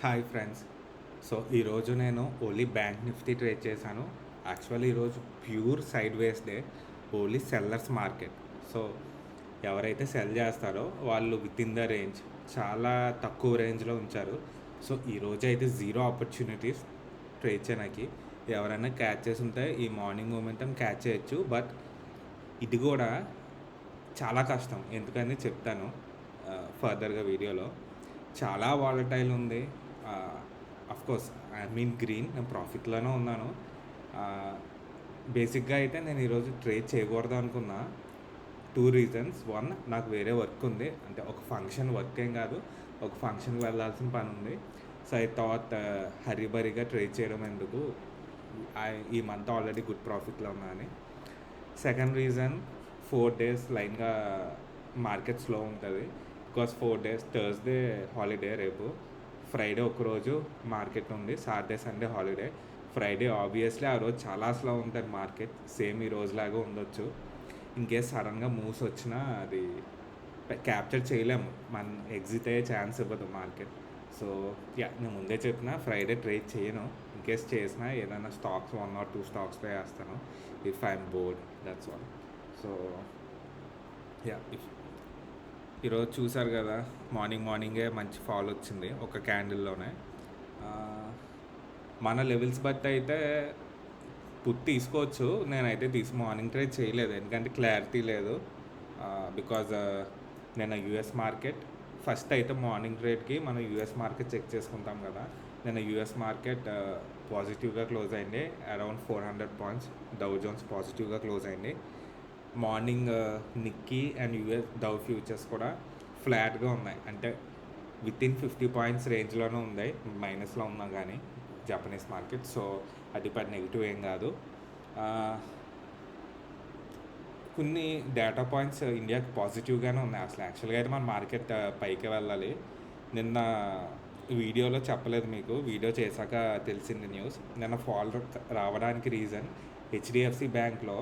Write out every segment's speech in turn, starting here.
Hi friends. So ఈరోజు నేను only bank Nifty trade చేశాను. యాక్చువల్లీ ఈరోజు ప్యూర్ సైడ్ వేస్ day, only sellers market. So ఎవరైతే సెల్ చేస్తారో వాళ్ళు విత్ ఇన్ ద రేంజ్ చాలా తక్కువ రేంజ్లో ఉంచారు. సో ఈరోజు అయితే జీరో ఆపర్చునిటీస్ ట్రేడ్ చేయడానికి. ఎవరైనా క్యాచ్ చేసి ఉంటే ఈ మార్నింగ్ మూమెంటం క్యాచ్ చేయొచ్చు, బట్ ఇది కూడా చాలా కష్టం. ఎందుకని చెప్తాను ఫర్దర్గా వీడియోలో. చాలా వాలటైల్ ఉంది. కోర్స్ ఐ మీన్ గ్రీన్, నేను ప్రాఫిట్లోనే ఉన్నాను. బేసిక్గా అయితే నేను ఈరోజు ట్రేడ్ చేయకూడదు అనుకున్నా. 2 రీజన్స్. 1, నాకు వేరే వర్క్ ఉంది, అంటే ఒక ఫంక్షన్ వర్క్ ఏం కాదు, ఒక ఫంక్షన్కి వెళ్ళాల్సిన పని ఉంది. సో ఐ థాట్ హరీబరీగా ట్రేడ్ చేయడం ఎందుకు, ఈ మంత్ ఆల్రెడీ గుడ్ ప్రాఫిట్లో ఉన్నా అని. సెకండ్ రీజన్, 4 డేస్ లైన్గా మార్కెట్ స్లో ఉంటుంది. బికాస్ 4 డేస్, థర్స్డే హాలిడే, రేపు ఫ్రైడే ఒకరోజు మార్కెట్ ఉంది, Saturday Sunday holiday. Friday obviously ఆ రోజు చాలా స్లో ఉంటుంది మార్కెట్, సేమ్ ఈ రోజులాగా ఉండొచ్చు. ఇన్కేస్ సడన్గా మూవ్స్ వచ్చినా అది క్యాప్చర్ చేయలేము, మన ఎగ్జిట్ అయ్యే ఛాన్స్ ఇవ్వదు మార్కెట్. సో నేను ముందే చెప్పిన ఫ్రైడే ట్రేడ్ చేయను. ఇన్కేస్ చేసినా ఏదైనా స్టాక్స్ 1 or 2 స్టాక్స్లో వేస్తాను, if I'm board, that's all. So ఈరోజు చూసారు కదా, మార్నింగే మంచి ఫాల్ వచ్చింది ఒక క్యాండిల్లోనే. మన లెవెల్స్ బట్టి అయితే తీసుకోవచ్చు. నేనైతే మార్నింగ్ ట్రేడ్ చేయలేదు, ఎందుకంటే క్లారిటీ లేదు. బికాజ్ నేను యూఎస్ మార్కెట్ ఫస్ట్ అయితే మార్నింగ్ ట్రేడ్కి మనం యూఎస్ మార్కెట్ చెక్ చేసుకుంటాం కదా. నేను యూఎస్ మార్కెట్ పాజిటివ్గా క్లోజ్ అయింది, అరౌండ్ 400 పాయింట్స్. డౌ జోన్స్ పాజిటివ్గా క్లోజ్ అయింది. Morning Nikkei and US Dow futures కూడా ఫ్లాట్గా ఉన్నాయి, అంటే విత్ ఇన్ 50 పాయింట్స్ రేంజ్లోనే ఉన్నాయి, మైనస్లో ఉన్నా కానీ జపనీస్ మార్కెట్. సో అది పెద్ద నెగిటివ్ ఏం కాదు. కొన్ని డేటా పాయింట్స్ ఇండియాకి పాజిటివ్గానే ఉన్నాయి. అసలు యాక్చువల్గా అయితే మన మార్కెట్ పైకి వెళ్ళాలి. నిన్న వీడియోలో చెప్పలేదు మీకు, వీడియో చేశాక తెలిసింది న్యూస్. నిన్న ఫాల్ రావడానికి రీజన్, హెచ్డిఎఫ్సి బ్యాంక్లో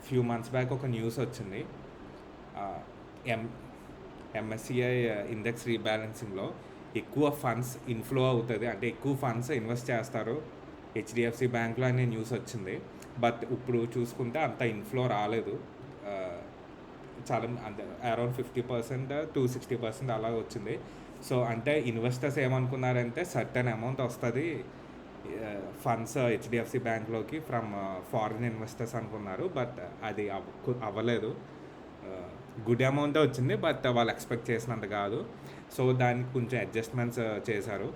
ఫ్యూ మంత్స్ బ్యాక్ ఒక న్యూస్ వచ్చింది. ఎంఎస్సిఐ ఇండెక్స్ రీబ్యాలెన్సింగ్లో ఎక్కువ ఫండ్స్ ఇన్ఫ్లో అవుతుంది, అంటే ఎక్కువ ఫండ్స్ ఇన్వెస్ట్ చేస్తారు హెచ్డిఎఫ్సి బ్యాంక్లో అనే న్యూస్ వచ్చింది. బట్ ఇప్పుడు చూసుకుంటే అంత ఇన్ఫ్లో రాలేదు. చాలా అంటే అరౌండ్ 50% to 60% అలా వచ్చింది. సో అంటే ఇన్వెస్టర్స్ ఏమనుకున్నారంటే సర్టెన్ అమౌంట్ వస్తుంది ఫండ్స్ హెచ్డిఎఫ్సి బ్యాంక్లోకి ఫ్రమ్ ఫారిన్ ఇన్వెస్టర్స్ అనుకున్నారు. బట్ అది అవ్వలేదు. గుడ్ అమౌంటే వచ్చింది, బట్ వాళ్ళు ఎక్స్పెక్ట్ చేసినంత కాదు. సో దానికి కొంచెం అడ్జస్ట్మెంట్స్ చేశారు,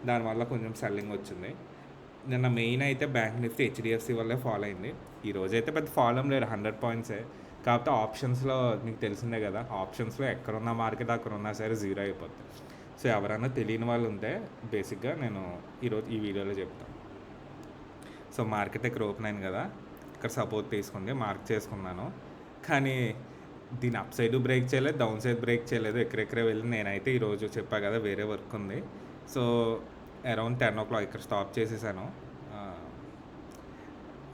దానివల్ల కొంచెం సెల్లింగ్ వచ్చింది. నిన్న మెయిన్ అయితే బ్యాంక్ నిఫ్టీ హెచ్డిఎఫ్సి వల్లే ఫాలో అయింది. ఈరోజు అయితే పెద్ద ఫాలో లేదు, 100 పాయింట్సే. కాకపోతే ఆప్షన్స్లో మీకు తెలిసిందే కదా, ఆప్షన్స్లో ఎక్కడున్న మార్కెట్ అక్కడ ఉన్నా సరే జీరో అయిపోతుంది. సో ఎవరైనా తెలియని వాళ్ళు ఉంటే బేసిక్గా నేను ఈరోజు ఈ వీడియోలో చెప్తాను. సో మార్కెట్ ఇక్కడ ఓపెన్ అయింది కదా, ఇక్కడ సపోర్ట్ తీసుకుంది, మార్క్ చేసుకున్నాను. కానీ దీని అప్ సైడ్ బ్రేక్ చేయలేదు, డౌన్ సైడ్ బ్రేక్ చేయలేదు, ఎక్కడెక్కడే వెళ్ళి నేనైతే ఈరోజు చెప్పా కదా వేరే వర్క్ ఉంది. సో అరౌండ్ 10 o'clock ఇక్కడ స్టాప్ చేసేసాను.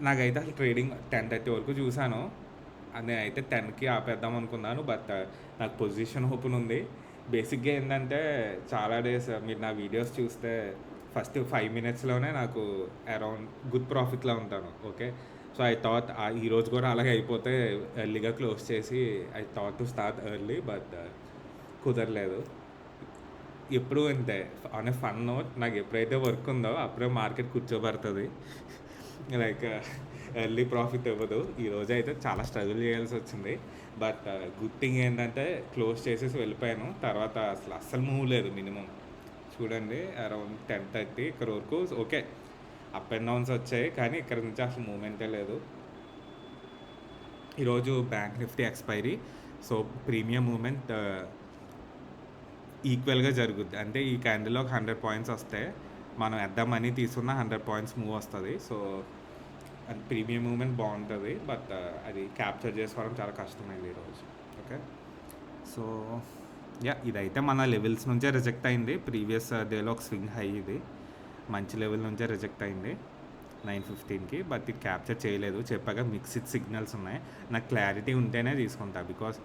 నాకైతే అసలు ట్రేడింగ్ 10:30 వరకు చూశాను, నేనైతే 10కి ఆపేద్దాం అనుకున్నాను. బట్ నాకు పొజిషన్ ఓపెన్ ఉంది. బేసిక్గా ఏంటంటే చాలా డేస్ మీరు నా వీడియోస్ చూస్తే ఫస్ట్ 5 minutesలోనే నాకు అరౌండ్ గుడ్ ప్రాఫిట్లో ఉంటాను. ఓకే, సో ఐ థాట్ ఈరోజు కూడా అలాగే అయిపోతే ఎర్లీగా క్లోజ్ చేసి I thought to start early, but కుదరలేదు. ఎప్పుడు అంతే, ఆన్ ఏ ఫన్ నోట్, నాకు ఎప్పుడైతే వర్క్ ఉందో అప్పుడే మార్కెట్ కూర్చోబడుతుంది, లైక్ ఎర్లీ ప్రాఫిట్ ఇవ్వదు. ఈరోజు అయితే చాలా స్ట్రగుల్ చేయాల్సి వచ్చింది. బట్ గుడ్ థింగ్ ఏంటంటే క్లోజ్ చేసేసి వెళ్ళిపోయాను. తర్వాత అస్సలు మూవ్ లేదు. మినిమం చూడండి, అరౌండ్ 10:30 ఇక్కడ వరకు ఓకే, అప్ అండ్ డౌన్స్ వచ్చాయి, కానీ ఇక్కడ నుంచి అసలు మూమెంటే లేదు. ఈరోజు bank Nifty expiry, so premium moment ఈక్వల్గా జరుగుద్ది. అంటే ఈ క్యాండిల్లో ఒక 100 పాయింట్స్ వస్తే మనం ఎంత మనీ తీసుకున్న 100 పాయింట్స్ మూవ్ వస్తుంది. సో అది ప్రీమియం మూమెంట్ బాగుంటుంది, బట్ అది క్యాప్చర్ చేసుకోవడం చాలా కష్టమైంది ఈరోజు. ఓకే, సో ఇదైతే మన లెవెల్స్ నుంచే రిజెక్ట్ అయింది. ప్రీవియస్ డేలో ఒక స్వింగ్ హై, ఇది మంచి లెవెల్ నుంచే రిజెక్ట్ అయింది 9:15కి. బట్ ఇది క్యాప్చర్ చేయలేదు, చెప్పాక మిక్స్డ్ సిగ్నల్స్ ఉన్నాయి. నాకు క్లారిటీ ఉంటేనే తీసుకుంటా, బికాస్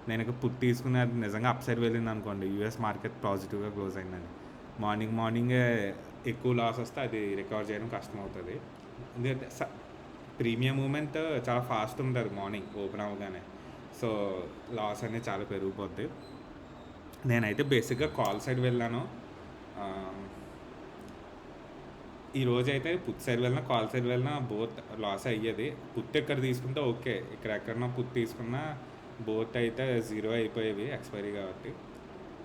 నేను పుట్ తీసుకునేది నిజంగా అప్ సైడ్ వెళ్ళింది అనుకోండి, యూఎస్ మార్కెట్ పాజిటివ్గా క్లోజ్ అయిందని, మార్నింగే ఎక్కువ లాస్ వస్తే అది రికవర్ చేయడం కష్టమవుతుంది. ఎందుకంటే ప్రీమియం మూవ్‌మెంట్ చాలా ఫాస్ట్ ఉంటది మార్నింగ్ ఓపెన్ అవ్వగానే. సో, లాస్ అనేది చాలా పెరిగిపోద్ది. నేనైతే బేసిక్‌గా కాల్ సైడ్ వెళ్ళాను. ఆహ్, ఈరోజైతే పుట్ సైడ్ వెళ్ళినా, కాల్ సైడ్ వెళ్ళినా బోత్ లాసే అయ్యేది. పుట్ ఇక్కడ తీసుకుంటే ఓకే. ఇక్కడ ఎక్కడన్నా పుట్ తీసుకున్నా బోత్ అయితే 0 అయిపోయేవి ఎక్స్‌పైరీ కాబట్టి.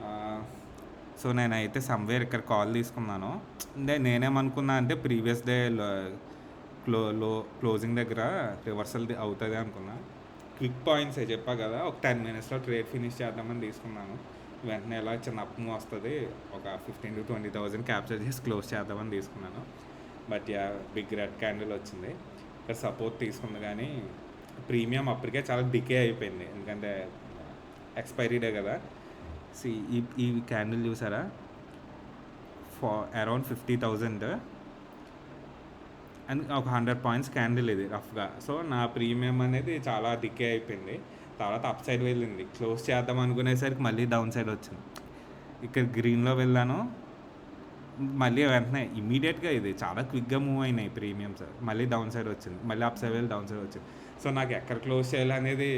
ఆహ్, సో, నేనైతే సమ్‌వేర్ ఇక్కడ కాల్ తీసుకున్నాను. నేనేమనుకున్నా అంటే ప్రీవియస్ డే క్లోజింగ్ దగ్గర రివర్సల్ అవుతది అనుకున్నా. క్విక్ పాయింట్సే చెప్పా కదా! ఒక 10 మినిట్స్‌లో ట్రేడ్ ఫినిష్ చేద్దామని తీసుకున్నాను. వెంటనే ఎలా చిన్న అప్ మూవ్ వస్తది. ఒక 15,000-20,000 క్యాప్చర్ చేసి క్లోజ్ చేద్దామని తీసుకున్నాను. But yeah! Big red candle వచ్చింది. ఇక్కడ సపోర్ట్ తీసుకుంది కానీ ప్రీమియం అప్పటికే చాలా డికే అయిపోయింది. ఎందుకంటే ఎక్స్‌పైరీ డే కదా! ఈ క్యాండిల్ చూసారా? అరౌండ్ 50,000 అండ్ ఒక 100 పాయింట్స్ క్యాండిల్ ఇది రఫ్‌గా. సో, నా ప్రీమియం అనేది చాలా డికే అయిపోయింది. తర్వాత అప్ సైడ్ వెళ్ళింది. క్లోజ్ చేద్దాం అనుకునేసరికి మళ్ళీ డౌన్ సైడ్ వచ్చింది. ఇక్కడ గ్రీన్‌లో వెళ్ళాను. మళ్ళీ వెంటనే ఇమ్మీడియేట్‌గా ఇది చాలా క్విక్‌గా మూవ్ అయినాయి ప్రీమియమ్స్. మళ్ళీ డౌన్ సైడ్ వచ్చింది. మళ్ళీ అప్ సైడ్ వెళ్ళి డౌన్ సైడ్ వచ్చింది. సో, నాకు ఎక్కడ క్లోజ్ చేయాలనేది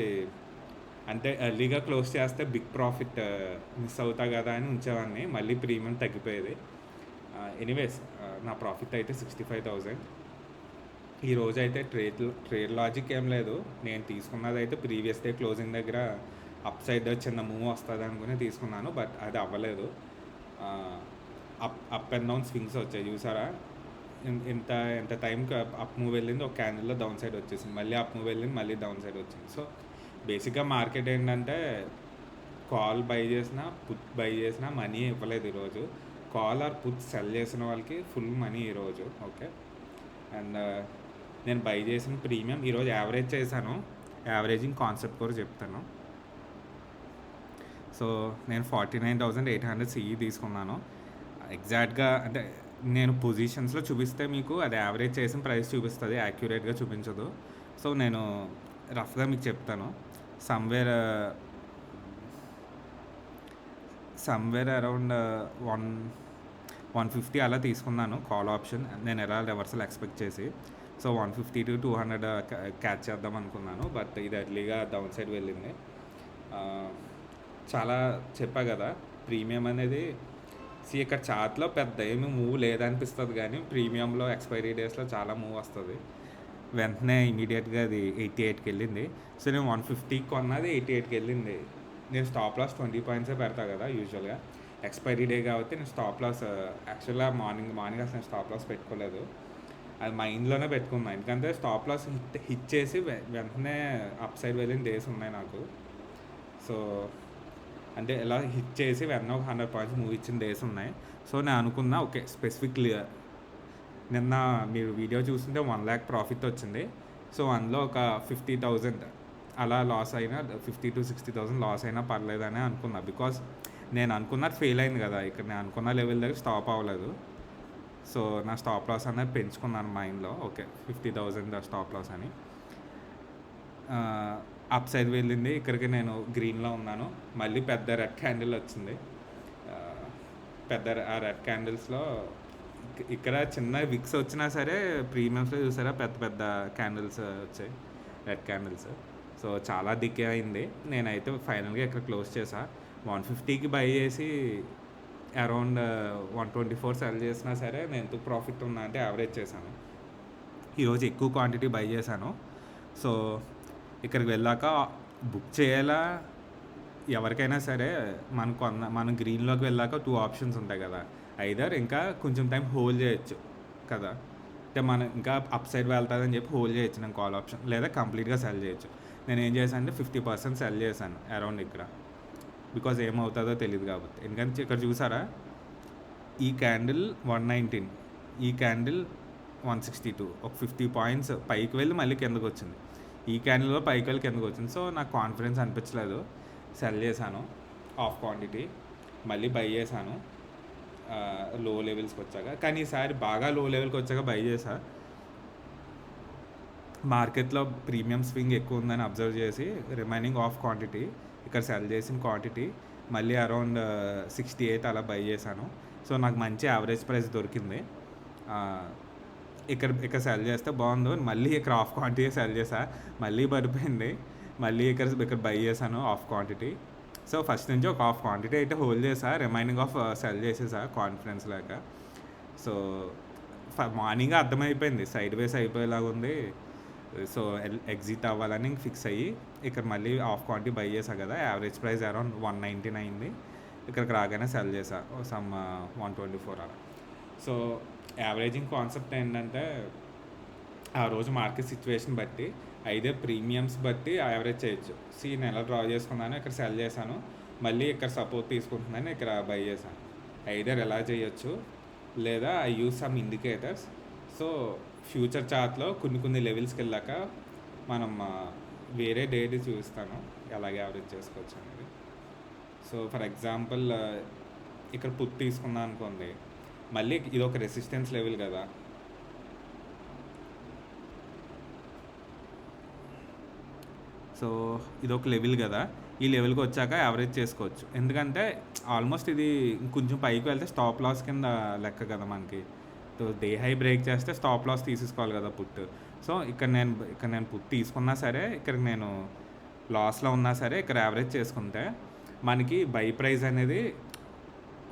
అంటే ఎర్లీగా క్లోజ్ చేస్తే బిగ్ ప్రాఫిట్ మిస్ అవుతా కదా అని ఉంచేవాడిని. మళ్ళీ ప్రీమియం తగ్గిపోయేది. ఎనీవేస్ నా ప్రాఫిట్ అయితే 65,000. ఈరోజైతే ట్రేడ్ లాజిక్ ఏం లేదు. నేను తీసుకున్నదైతే ప్రీవియస్ డే క్లోజింగ్ దగ్గర అప్ సైడ్ చిన్న మూవ్ వస్తుంది అనుకుని తీసుకున్నాను. బట్ అది అవ్వలేదు. అప్ అండ్ డౌన్ స్వింగ్స్ వచ్చాయి చూసారా? ఎంత టైంకి అప్ మూవ్ వెళ్ళింది, ఒక క్యాండిల్లో డౌన్ సైడ్ వచ్చేసింది. మళ్ళీ అప్ మూవ్ వెళ్ళింది, మళ్ళీ డౌన్ సైడ్ వచ్చింది. సో, బేసిక్గా మార్కెట్ ఏంటంటే కాల్ బై చేసినా పుట్ బై చేసినా మనీ ఇవ్వలేదు ఈరోజు. కాల్ ఆర్ పుట్ సెల్ చేసిన వాళ్ళకి ఫుల్ మనీ ఈరోజు. ఓకే. అండ్ నేను బై చేసిన ప్రీమియం ఈరోజు యావరేజ్ చేశాను. యావరేజింగ్ కాన్సెప్ట్ కూడా చెప్తాను. సో, నేను 49,800 సిఈ తీసుకున్నాను. ఎగ్జాక్ట్గా అంటే నేను పొజిషన్స్లో చూపిస్తే మీకు అది యావరేజ్ చేసిన ప్రైస్ చూపిస్తుంది, యాక్యురేట్గా చూపించదు. సో, నేను రఫ్గా మీకు చెప్తాను. సమ్వేర్ అరౌండ్ 150 అలా తీసుకున్నాను కాల్ ఆప్షన్. నేను ఎలా రివర్సల్ ఎక్స్పెక్ట్ చేసి. సో, 150 to 200 క్యాచ్ చేద్దాం అనుకున్నాను. బట్ ఇది ఎర్లీగా డౌన్ సైడ్ వెళ్ళింది. చాలా చెప్పా కదా, ప్రీమియం అనేది ఇక్కడ చార్ట్లో పెద్ద ఏమి మూవ్ లేదనిపిస్తుంది కానీ ప్రీమియంలో ఎక్స్పైరీ డేస్లో చాలా మూవ్ వస్తుంది. వెంటనే ఇమీడియట్గా అది 88కి వెళ్ళింది. సో, నేను 150కి కొన్నది 88కి వెళ్ళింది. నేను స్టాప్ లాస్ 20 పాయింట్సే పెడతా కదా యూజువల్గా. ఎక్స్పైరీ డే కాబట్టి నేను స్టాప్ లాస్ యాక్చువల్గా మార్నింగ్ అసలు నేను స్టాప్ లాస్ పెట్టుకోలేదు. అది మైండ్లోనే పెట్టుకున్నాను. ఎందుకంటే స్టాప్ లాస్ హిట్ చేసి వెంటనే అప్ సైడ్ వెళ్ళిన డేస్ ఉన్నాయి నాకు. సో, అంటే ఎలా హిట్ చేసి వెంటనే ఒక 100 పాయింట్స్ మూవ్ ఇచ్చిన డేస్ ఉన్నాయి. సో, నేను అనుకున్నా ఓకే స్పెసిఫిక్లీ నిన్న మీరు వీడియో చూస్తుంటే 1 lakh ప్రాఫిట్ వచ్చింది. సో, అందులో ఒక 50,000 అలా లాస్ అయినా 50,000 to 60,000 లాస్ అయినా పర్లేదని అనుకున్నా. బికాస్ నేను అనుకున్నది ఫెయిల్ అయింది కదా, ఇక్కడ నేను అనుకున్న లెవెల్ దగ్గర స్టాప్ అవ్వలేదు. సో, నా స్టాప్ లాస్ అనేది పెంచుకున్నాను మైండ్లో. ఓకే 50,000 స్టాప్ లాస్ అని. అప్ సైడ్ వెళ్ళింది. ఇక్కడికి నేను గ్రీన్లో ఉన్నాను. మళ్ళీ పెద్ద రెడ్ క్యాండిల్ వచ్చింది. ఆ రెడ్ క్యాండిల్స్లో ఇక్కడ చిన్న విక్స్ వచ్చినా సరే ప్రీమియమ్స్లో చూసారా పెద్ద పెద్ద క్యాండిల్స్ వచ్చాయి, రెడ్ క్యాండిల్స్. సో, చాలా డికే అయింది. నేనైతే ఫైనల్గా ఇక్కడ క్లోజ్ చేసా. 150కి బై చేసి అరౌండ్ 124 సెల్ చేసినా సరే నేను ఎంత ప్రాఫిట్ ఉన్నా అంటే యావరేజ్ చేశాను. ఈరోజు ఎక్కువ క్వాంటిటీ బై చేశాను. సో, ఇక్కడికి వెళ్ళాక బుక్ చేయాలా ఎవరికైనా సరే మనం గ్రీన్లోకి వెళ్ళాక 2 ఆప్షన్స్ ఉంటాయి కదా. ఐదర్ ఇంకా కొంచెం టైం హోల్డ్ చేయొచ్చు కదా, అంటే మనం ఇంకా అప్ సైడ్ వెళ్తుందని చెప్పి హోల్డ్ చేయొచ్చు నేను కాల్ ఆప్షన్, లేదా కంప్లీట్గా సెల్ చేయొచ్చు. నేను ఏం చేశాను అంటే 50% సెల్ చేశాను అరౌండ్ ఇక్కడ. బికాజ్ ఏమవుతుందో తెలియదు కాబట్టి. ఎందుకంటే ఇక్కడ చూసారా ఈ క్యాండిల్ 119, ఈ క్యాండిల్ 162, ఒక 50 పాయింట్స్ పైకి వెళ్ళి మళ్ళీ కిందకు వచ్చింది. ఈ క్యాండిల్లో పైకి వెళ్ళి కిందకు వచ్చింది. సో, నాకు కాన్ఫిడెన్స్ అనిపించలేదు, సెల్ చేశాను ఆఫ్ క్వాంటిటీ. మళ్ళీ బై చేశాను లో లెవెల్స్కి వచ్చాక. కానీ ఈసారి బాగా లో లెవెల్కి వచ్చాక బై చేశా. మార్కెట్లో ప్రీమియం స్వింగ్ ఎక్కువ ఉందని అబ్జర్వ్ చేసి రిమైనింగ్ ఆఫ్ క్వాంటిటీ ఇక్కడ సెల్ చేసిన క్వాంటిటీ మళ్ళీ అరౌండ్ 68 అలా బై చేశాను. సో నాకు మంచి యావరేజ్ ప్రైస్ దొరికింది. ఇక్కడ ఇక్కడ సెల్ చేస్తే బాగుండు, మళ్ళీ ఇక్కడ ఆఫ్ క్వాంటిటీ సెల్ చేసా, మళ్ళీ పడిపోయింది. మళ్ళీ ఇక్కడ ఇక్కడ బై చేశాను ఆఫ్ క్వాంటిటీ. సో ఫస్ట్ నుంచి ఒక హాఫ్ క్వాంటిటీ అయితే హోల్డ్ చేసా, రిమైనింగ్ ఆఫ్ సెల్ చేసేసా కాన్ఫిడెన్స్ లేక. సో మార్నింగ్ అర్థమైపోయింది సైడ్ వేస్ అయిపోయేలాగా ఉంది. సో ఎగ్జిట్ అవ్వాలని ఫిక్స్ అయ్యి ఇక్కడ మళ్ళీ హాఫ్ క్వాంటిటీ బై చేసా కదా, యావరేజ్ ప్రైస్ అరౌండ్ 119 అయింది. ఇక్కడికి రాగానే సెల్ చేసా సమ్ 124 అలా. సో యావరేజింగ్ కాన్సెప్ట్ ఏంటంటే ఆ రోజు మార్కెట్ సిచ్యువేషన్ బట్టి అయితే ప్రీమియమ్స్ బట్టి యావరేజ్ చేయొచ్చు. నేను ఎలా డ్రా చేసుకున్నాను, ఇక్కడ సెల్ చేశాను, మళ్ళీ ఇక్కడ సపోర్ట్ తీసుకుంటున్నాను, ఇక్కడ బై చేశాను. ఐదర్ ఎలా చేయొచ్చు, లేదా I use some indicators. So future చార్ట్లో కొన్ని లెవెల్స్కి వెళ్ళాక మనం వేరే డేట్ చూపిస్తాను ఎలాగ యావరేజ్ చేసుకోవచ్చు అనేది. సో ఫర్ ఎగ్జాంపుల్ ఇక్కడ పుట్ తీసుకున్నాను అనుకోండి, మళ్ళీ ఇది ఒక రెసిస్టెన్స్ లెవెల్ కదా, సో ఇది ఒక లెవెల్ కదా, ఈ లెవెల్కి వచ్చాక యావరేజ్ చేసుకోవచ్చు. ఎందుకంటే ఆల్మోస్ట్ ఇది కొంచెం పైకి వెళ్తే స్టాప్ లాస్ కింద లెక్క కదా మనకి. సో డే హై బ్రేక్ చేస్తే స్టాప్ లాస్ తీసేసుకోవాలి కదా పుట్. సో ఇక్కడ నేను పుట్ తీసుకున్నా సరే, ఇక్కడ నేను లాస్లో ఉన్నా సరే, ఇక్కడ యావరేజ్ చేసుకుంటే మనకి బై ప్రైస్ అనేది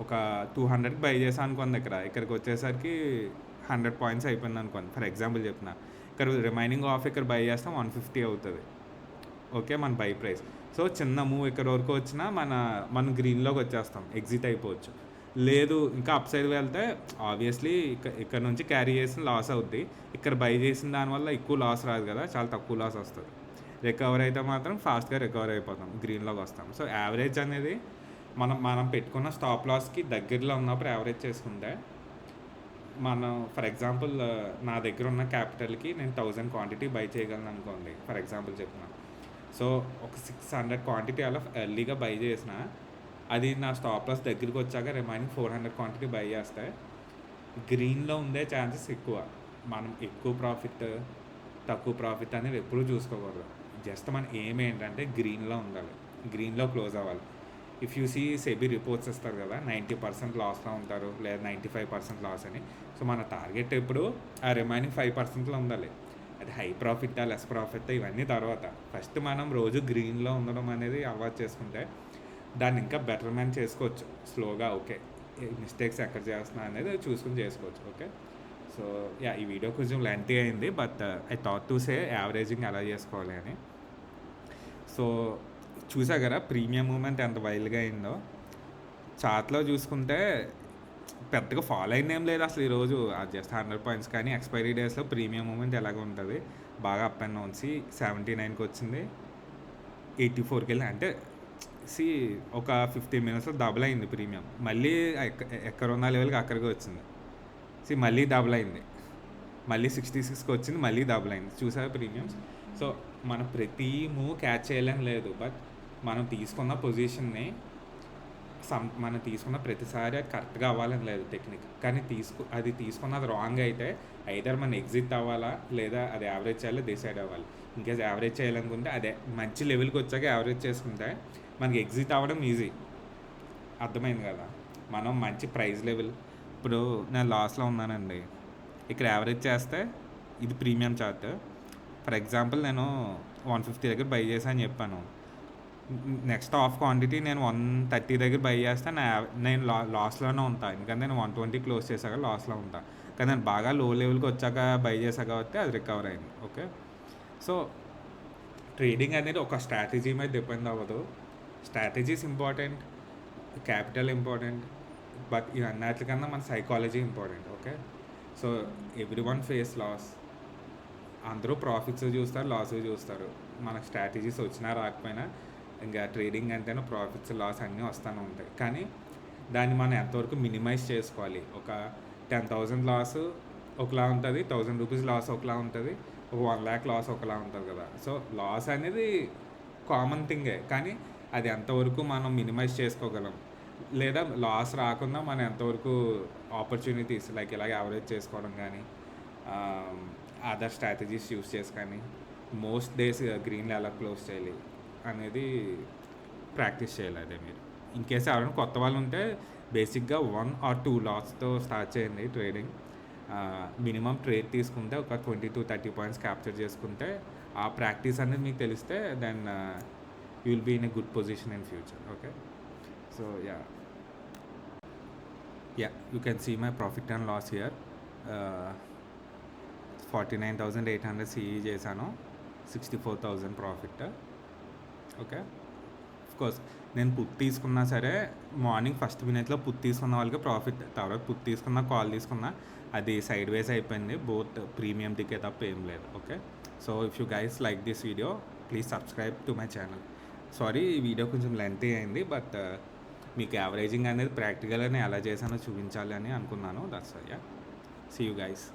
ఒక 200కి బై చేసాను అనుకోండి, ఇక్కడికి వచ్చేసరికి 100 పాయింట్స్ అయిపోయింది అనుకోండి. ఫర్ ఎగ్జాంపుల్ చెప్తున్నా, ఇక్కడ రిమైనింగ్ ఆఫ్ ఇక్కడ బై చేస్తాం 150 అవుతుంది. ఓకే, మన బై ప్రైస్. సో చిన్న మూవ్ ఇక్కడ వరకు వచ్చినా మనం గ్రీన్లోకి వచ్చేస్తాం, ఎగ్జిట్ అయిపోవచ్చు. లేదు ఇంకా అప్ సైడ్ వెళ్తే ఆబ్వియస్లీ ఇక్కడ నుంచి క్యారీ చేసిన లాస్ అవుద్ది. ఇక్కడ బై చేసిన దానివల్ల ఎక్కువ లాస్ రాదు కదా, చాలా తక్కువ లాస్ వస్తుంది. రికవర్ అయితే మాత్రం ఫాస్ట్గా రికవర్ అయిపోతాం, గ్రీన్లోకి వస్తాం. సో యావరేజ్ అనేది మనం పెట్టుకున్న స్టాప్ లాస్కి దగ్గరలో ఉన్నప్పుడు యావరేజ్ చేసుకుంటే మనం ఫర్ ఎగ్జాంపుల్ నా దగ్గర ఉన్న క్యాపిటల్కి నేను 1000 క్వాంటిటీ బై చేయగలను అనుకోండి, ఫర్ ఎగ్జాంపుల్ చెప్తున్నా. సో ఒక 600 క్వాంటిటీ అలా ఎర్లీగా బై చేసిన, అది నా స్టాప్ లాస్ దగ్గరికి వచ్చాక రిమైనింగ్ 400 క్వాంటిటీ బై చేస్తే గ్రీన్లో ఉండే ఛాన్సెస్ ఎక్కువ. మనం ఎక్కువ ప్రాఫిట్ తక్కువ ప్రాఫిట్ అనేది ఎప్పుడూ చూసుకోకూడదు. జస్ట్ మన ఎయిమ్ ఏంటంటే గ్రీన్లో ఉండాలి, గ్రీన్లో క్లోజ్ అవ్వాలి. If you see SEBI reports ఇస్తారు కదా, 90% లాస్లో ఉంటారు లేదా 95% లాస్ అని. సో మన టార్గెట్ ఎప్పుడు ఆ రిమైనింగ్ 5%లో ఉండాలి. అది హై ప్రాఫిట్టా లెస్ ప్రాఫిట్టా ఇవన్నీ తర్వాత, ఫస్ట్ మనం రోజు గ్రీన్లో ఉండడం అనేది అలవాటు చేసుకుంటే దాన్ని ఇంకా బెటర్మెంట్ చేసుకోవచ్చు స్లోగా. ఓకే, మిస్టేక్స్ ఎక్కడ చేస్తున్నా అనేది చూసుకుని చేసుకోవచ్చు. ఓకే, సో ఈ వీడియో కొంచెం లెంతీ అయింది, but I thought to say averaging ఎలా చేసుకోవాలి అని. సో చూసా కదా ప్రీమియం మూమెంట్ ఎంత వైల్డ్గా అయిందో. చార్ట్లో చూసుకుంటే పెద్దగా ఫాలో అయింది ఏం లేదు అసలు ఈరోజు, అది జస్ట్ 100 పాయింట్స్. కానీ ఎక్స్పైరీ డేస్లో ప్రీమియం మూమెంట్ ఎలాగ ఉంటుంది, బాగా అప్ అండ్ డౌన్స్. 79కి వచ్చింది, 84కి వెళ్ళి, అంటే ఒక 15 మినిట్స్లో డబుల్ అయింది ప్రీమియం. మళ్ళీ ఎక్కడ ఉన్న లెవెల్కి అక్కడికి వచ్చింది. మళ్ళీ డబుల్ అయింది, మళ్ళీ 66కి వచ్చింది, మళ్ళీ డబుల్ అయింది. చూసారా ప్రీమియమ్స్. సో మనం ప్రతి మూవ్ క్యాచ్ చేయలేం లేదు, బట్ మనం తీసుకున్న పొజిషన్ని మనం తీసుకున్న ప్రతిసారి అది కరెక్ట్గా అవ్వాలని లేదు టెక్నిక్. కానీ అది తీసుకున్నది రాంగ్ అయితే ఐదర్ మనం ఎగ్జిట్ అవ్వాలా లేదా అది యావరేజ్ చేయాలి, డిసైడ్ అవ్వాలి. ఇంకేస్ యావరేజ్ చేయాలనుకుంటే అదే మంచి లెవెల్కి వచ్చాక యావరేజ్ చేసుకుంటే మనకి ఎగ్జిట్ అవ్వడం ఈజీ. అర్థమైంది కదా, మనం మంచి ప్రైస్ లెవెల్. ఇప్పుడు నేను లాస్లో ఉన్నానండి, ఇక్కడ యావరేజ్ చేస్తే ఇది ప్రీమియం చార్ట్. ఫర్ ఎగ్జాంపుల్ నేను 150 దగ్గర బై చేశాను చెప్పాను. నెక్స్ట్ ఆఫ్ క్వాంటిటీ నేను 130 దగ్గర బై చేస్తే నేను లాస్లోనే ఉంటాను, ఎందుకంటే నేను 120 క్లోజ్ చేశాక లాస్లో ఉంటాను. కానీ నేను బాగా లో లెవెల్కి వచ్చాక బై చేశాను కాబట్టి అది రికవర్ అయింది. ఓకే, సో ట్రేడింగ్ అనేది ఒక స్ట్రాటజీ మీద డిపెండ్ అవ్వదు. Strategies important, capital important, but ఇవన్నిటికన్నా మన psychology important. Okay, so everyone face loss. అందరూ ప్రాఫిట్స్ చూస్తారు, లాస్ చూస్తారు. మనకు స్ట్రాటజీస్ వచ్చినా రాకపోయినా ఇంకా ట్రేడింగ్ అంటేనే ప్రాఫిట్స్ లాస్ అన్నీ వస్తూనే ఉంటాయి. కానీ దాన్ని మనం ఎంతవరకు మినిమైజ్ చేసుకోవాలి. ఒక 10,000 లాస్ ఒకలా ఉంటుంది, 1000 రూపీస్ లాస్ ఒకలా ఉంటుంది, ఒక 1 lakh లాస్ ఒకలా ఉంటుంది కదా. సో లాస్ అనేది కామన్ థింగే, కానీ అది ఎంతవరకు మనం మినిమైజ్ చేసుకోగలం, లేదా లాస్ రాకుండా మనం ఎంతవరకు ఆపర్చునిటీస్ లైక్ ఇలాగ యావరేజ్ చేసుకోవడం కానీ అదర్ స్ట్రాటజీస్ యూస్ చేసి కానీ మోస్ట్ డేస్ గ్రీన్లో ఎలా క్లోజ్ చేయాలి అనేది ప్రాక్టీస్ చేయాలి. అదే మీరు ఇన్కేస్ ఎవరైనా కొత్త వాళ్ళు ఉంటే బేసిక్గా 1 or 2 లాట్స్తో స్టార్ట్ చేయండి ట్రేడింగ్. మినిమం ట్రేడ్ తీసుకుంటే ఒక 20-30 పాయింట్స్ క్యాప్చర్ చేసుకుంటే ఆ ప్రాక్టీస్ అనేది మీకు తెలిస్తే then you will be in a good position in future. Okay, so ya you can see my profit and loss here. 49,800 CE చేశాను, 64,000 ప్రాఫిట్. ఓకే, కోర్స్ నేను put తీసుకున్నా సరే మార్నింగ్ ఫస్ట్ మినిట్లో పుట్ తీసుకున్న వాళ్ళకి ప్రాఫిట్, తర్వాత పుట్ తీసుకున్న call తీసుకున్నా అది సైడ్ వేస్ అయిపోయింది. బోత్ ప్రీమియం దిక్కే తప్ప ఏం లేదు. Okay, so if you guys like this video please subscribe to my channel. Sorry ఈ వీడియో కొంచెం లెంతీ అయింది, బట్ మీకు యావరేజింగ్ అనేది ప్రాక్టికల్గా నేను ఎలా చేశానో చూపించాలి అని అనుకున్నాను. That's ya, see you guys.